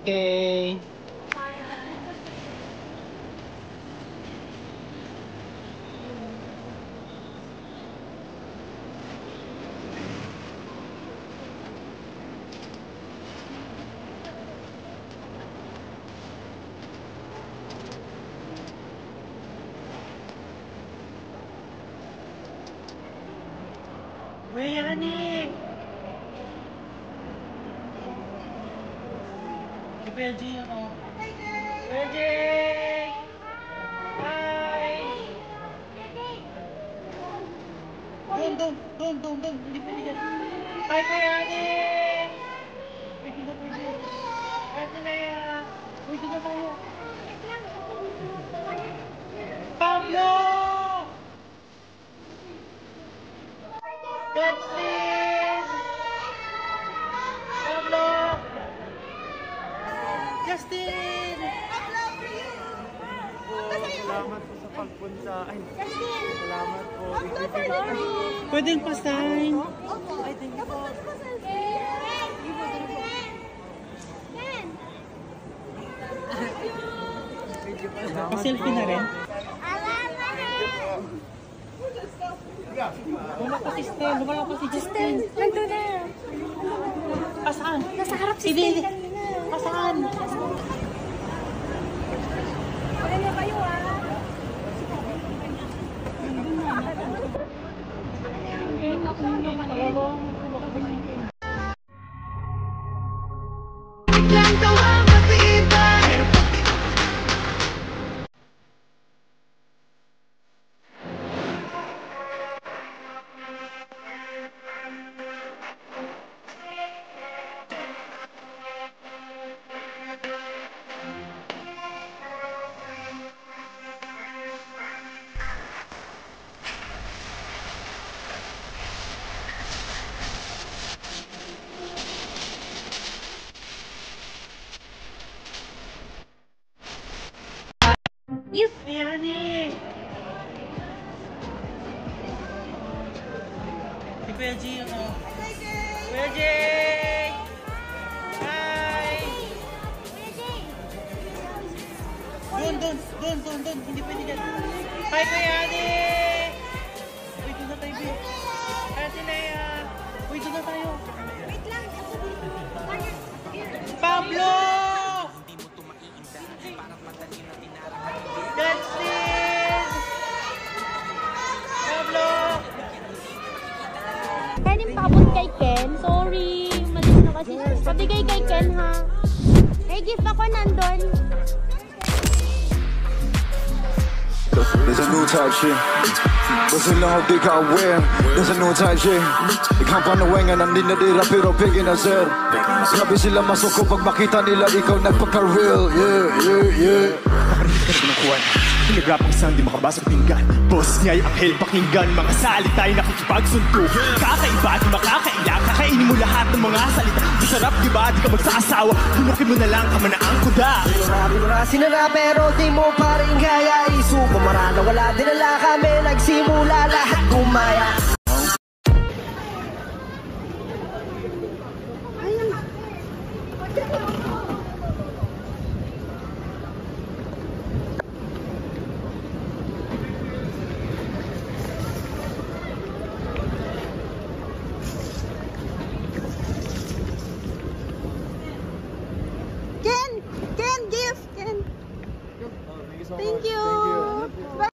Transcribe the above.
Okay. Uy, Yanik! Si Benji ako. Benji! Hi! Doon. Hindi pwede yan. Hi, Kuya Yanik! Pwede na. Pwede na yan. Pwede na tayo. Pablo! Justin! Pablo! Justin! Salamat po sa pagpunta. Ay, salamat po. Pwedeng pasign. Ay, thank you po. Pa-selfie na rin. Wala pa si Stel. Wala pa si Justin. Nandun na. Pasaan? Nasa harap si Stel. Pasaan? Wala niya kayo Yes! Yanik! Si Kuya G ako. Kuya G! Hi! Doon. Hindi pwede dyan. Hi, Kuya Yanik! Uy, doon na tayo, babe. Hi, Tinea. Uy, doon na tayo. Wait lang. Pablo! Justin! Pablo! Kainin paabot kay Ken. Sorry. Malis na kasi. Pabigay kay Ken ha. May gift ako nandun. There's a new type shit. There's a long dick I wear. There's a new type shit. Ikaw panuwengan ang dinadira pero bigin na sir. Grabe sila masuko pag makita nila ikaw nagpaka-real. Yeah. Nakarinig ka na ba ng kuwan? Pinagrap ang isang di makabasa pinggan. Boss niya'y akhel pakinggan. Mga salita'y nakikipagsunto. Kakaiba at makakaila. Kakainin mo lahat ng mga salita. Masarap diba? Di ka magsasawa. Bunukin mo na lang kamanaang kuda. Sinara pero di mo pa rin kaya isuko. Marana wala dinala kami. Nagsimula lahat gumaya. Ken! Gift! Ken! Thank you!